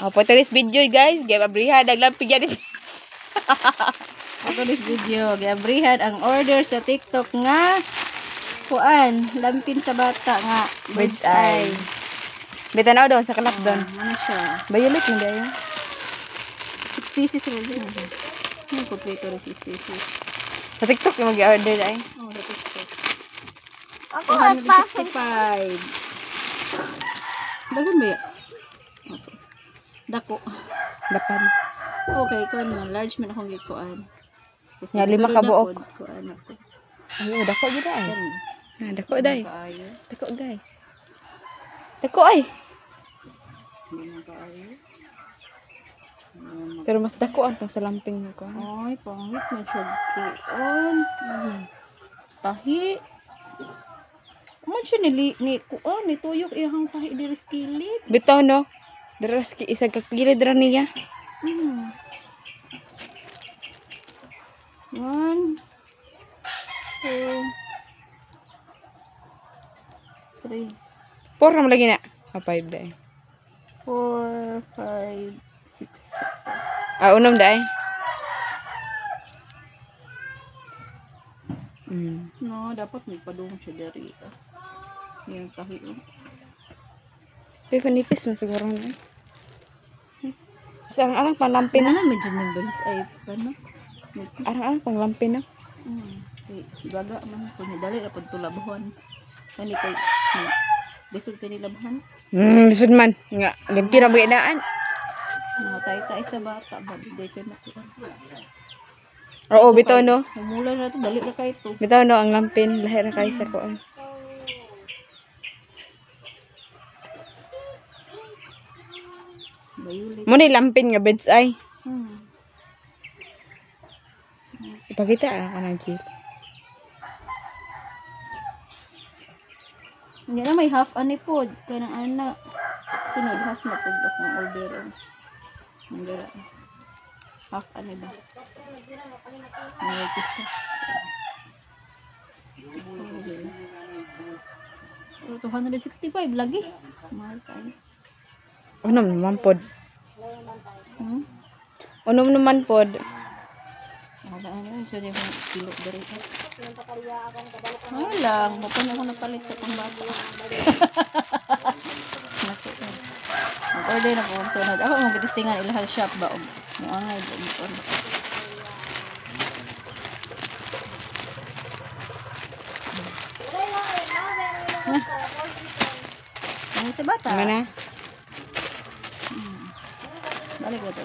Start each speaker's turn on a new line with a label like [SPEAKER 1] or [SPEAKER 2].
[SPEAKER 1] Opo, this video guys. Gabrihan, naglampig yan.
[SPEAKER 2] Ako this video. Gabrihan ang order sa TikTok nga. Kuan, lampin sa bata nga.
[SPEAKER 1] Bird's eye. Bitanaw daw sa kalap doon.
[SPEAKER 2] Ano siya?
[SPEAKER 1] Violet na dayo.
[SPEAKER 2] 6 pieces rin din. Ano kompleto rin 6 pieces?
[SPEAKER 1] Sa TikTok yung mag-order ay.
[SPEAKER 2] Oh, sa TikTok.
[SPEAKER 3] Ako at pasok.
[SPEAKER 2] 265. Dagan ba yan? Okay. Dako.
[SPEAKER 1] Dapan.
[SPEAKER 2] Okay, kuan mo. Large man akong gikuan.
[SPEAKER 1] Nga, 5 ka buok.
[SPEAKER 2] Kuan ako.
[SPEAKER 1] Ay, dako yun ay. Ah, dako day.
[SPEAKER 2] Kaayo.
[SPEAKER 1] Dako guys. Dako ay.
[SPEAKER 2] Hindi na kaayo.
[SPEAKER 1] Pero mas dako ang tong sa lamping ko.
[SPEAKER 2] Ay, pangit na siya kuan. Tahi. Man siya ni kuan, ni tuyok iyang tahi diri sa kilid.
[SPEAKER 1] Bitaw no. Daras ki isa ka kilid ra niya.
[SPEAKER 2] 1 2 3
[SPEAKER 1] 4 ra lagi na. 5 day.
[SPEAKER 2] 4 5 6
[SPEAKER 1] Ah, unom day.
[SPEAKER 2] No, dapat may padung siya diri. Yung tahi.
[SPEAKER 1] Pero panipis mo siguro na. Kasi arang panglampin na.
[SPEAKER 2] Pina na medyo ng balis ay ano?
[SPEAKER 1] Arang panglampin na.
[SPEAKER 2] Baga man ko ni dali ra pud tulabhon. Kani kay bisod kay nilabhan.
[SPEAKER 1] Bisod man. Nga, limpi na bagay
[SPEAKER 2] Nakatay-tay sa bata ba di kay makuha.
[SPEAKER 1] Oo, bitaw no.
[SPEAKER 2] Mula na to dali ra kay to.
[SPEAKER 1] Bitaw no, ang lampin. Lahi ra kayo sa kuan.
[SPEAKER 2] Bayulit.
[SPEAKER 1] Muna lampin nga bird's eye.
[SPEAKER 2] Hmm.
[SPEAKER 1] Ipakita kanang Jill.
[SPEAKER 2] Hindi na may half ani pod kay nang ana. Sunod half na pod akong order. Hindi ra. Half ani ba? May kisa. 265 lagi. Mahal tayo.
[SPEAKER 1] Unom naman pod.
[SPEAKER 2] Hmm?
[SPEAKER 1] Unom naman pod.
[SPEAKER 2] Ano, siya niya kung kilo dari. Ay lang, baka na ako napalit sa pambata. Mag-order na po ang sunod. Ako mag-testingan ilahal shop ba? Muangay ba? Ano sa bata?
[SPEAKER 1] Ano na?
[SPEAKER 2] Balik ba ito?